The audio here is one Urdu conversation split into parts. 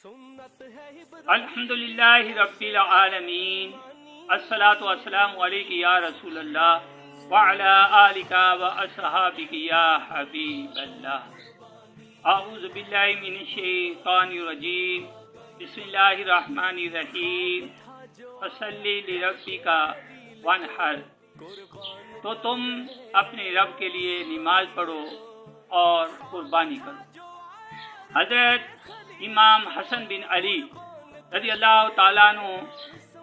الحمدللہ رب العالمین الصلاۃ والسلام علیک یا رسول اللہ وعلی آلک و اصحابک یا حبیب اللہ۔ اعوذ باللہ من الشیطان الرجیم، بسم اللہ الرحمن الرحیم، فصلی لربک وانحر۔ تو تم اپنے رب کے لیے نماز پڑھو اور قربانی کرو۔ حضرت امام حسن بن علی رضی اللہ تعالیٰ عنہ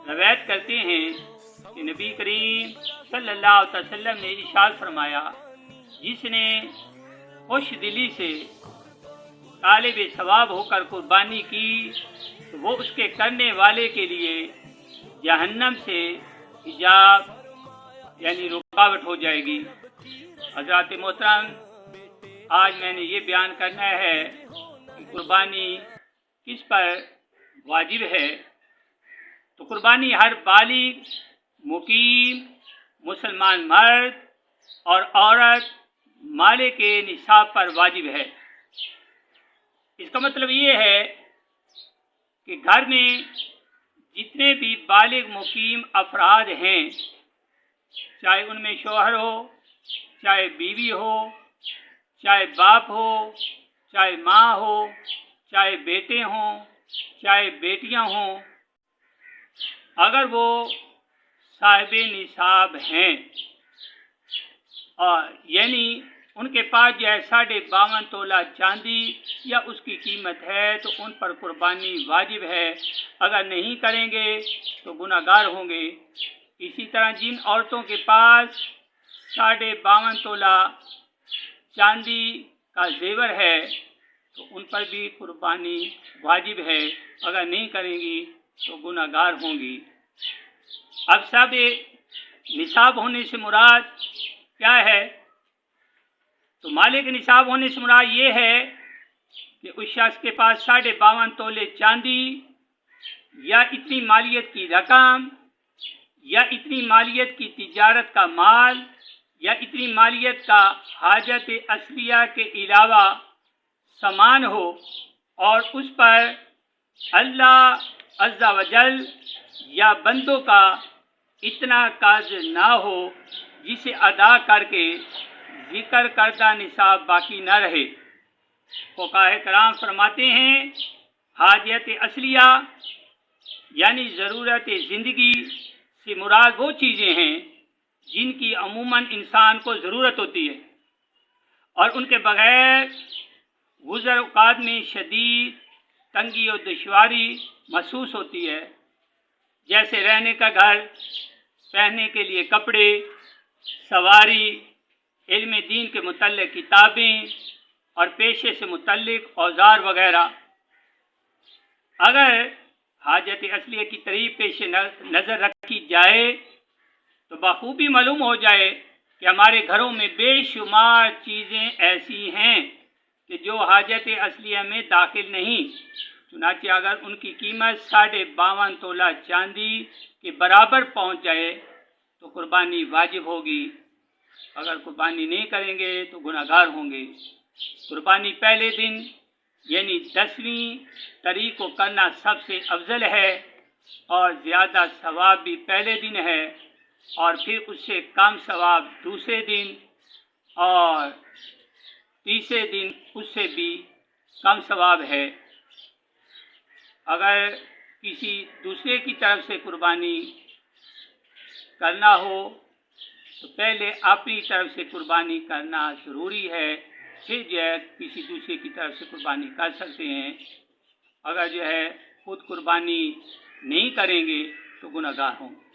روایت کرتے ہیں کہ نبی کریم صلی اللہ علیہ وسلم نے ارشاد فرمایا، جس نے خوش دلی سے طالب ثواب ہو کر قربانی کی تو وہ اس کے کرنے والے کے لیے جہنم سے حجاب یعنی رکاوٹ ہو جائے گی۔ حضرات محترم، آج میں نے یہ بیان کرنا ہے کہ قربانی کس پر واجب ہے۔ تو قربانی ہر بالغ مقیم مسلمان مرد اور عورت مالک کے نصاب پر واجب ہے۔ اس کا مطلب یہ ہے کہ گھر میں جتنے بھی بالغ مقیم افراد ہیں، چاہے ان میں شوہر ہو، چاہے بیوی ہو، چاہے باپ ہو، چاہے ماں ہو، چاہے بیٹے ہوں، چاہے بیٹیاں ہوں، اگر وہ صاحب نصاب ہیں اور یعنی ان کے پاس جو ہے 52.5 تولہ چاندی یا اس کی قیمت ہے تو ان پر قربانی واجب ہے۔ اگر نہیں کریں گے تو گناہ گار ہوں گے۔ اسی طرح جن عورتوں کے پاس 52.5 تولہ چاندی کا زیور ہے تو ان پر بھی قربانی واجب ہے۔ اگر نہیں کریں گی تو گناہ گار ہوں گی۔ اب سب نصاب ہونے سے مراد کیا ہے؟ تو مالک نصاب ہونے سے مراد یہ ہے کہ اس شخص کے پاس 52.5 تولے چاندی یا اتنی مالیت کی رقم یا اتنی مالیت کی تجارت کا مال یا اتنی مالیت کا حاجت اصلیہ کے علاوہ سامان ہو اور اس پر اللہ عز و جل یا بندوں کا اتنا قرض نہ ہو جسے ادا کر کے ذکر کردہ نصاب باقی نہ رہے۔ فقہاء کرام فرماتے ہیں حاجت اصلیہ یعنی ضرورت زندگی سے مراد وہ چیزیں ہیں جن کی عموماً انسان کو ضرورت ہوتی ہے اور ان کے بغیر گزر اوقات میں شدید تنگی اور دشواری محسوس ہوتی ہے، جیسے رہنے کا گھر، پہننے کے لیے کپڑے، سواری، علم دین کے متعلق کتابیں اور پیشے سے متعلق اوزار وغیرہ۔ اگر حاجت اصلیہ کی طریق پیش نظر رکھی جائے تو بخوبی معلوم ہو جائے کہ ہمارے گھروں میں بے شمار چیزیں ایسی ہیں کہ جو حاجت اصلیہ میں داخل نہیں۔ چنانچہ اگر ان کی قیمت 52.5 تولہ چاندی کے برابر پہنچ جائے تو قربانی واجب ہوگی۔ اگر قربانی نہیں کریں گے تو گناہ گار ہوں گے۔ قربانی پہلے دن یعنی 10ویں تاریخ کو کرنا سب سے افضل ہے اور زیادہ ثواب بھی پہلے دن ہے، اور پھر اس سے کم ثواب دوسرے دن، اور تیسرے دن اس سے بھی کم ثواب ہے۔ اگر کسی دوسرے کی طرف سے قربانی کرنا ہو تو پہلے اپنی طرف سے قربانی کرنا ضروری ہے، پھر جو ہے کسی دوسرے کی طرف سے قربانی کر سکتے ہیں۔ اگر جو ہے خود قربانی نہیں کریں گے تو گناہ گار ہوں گے۔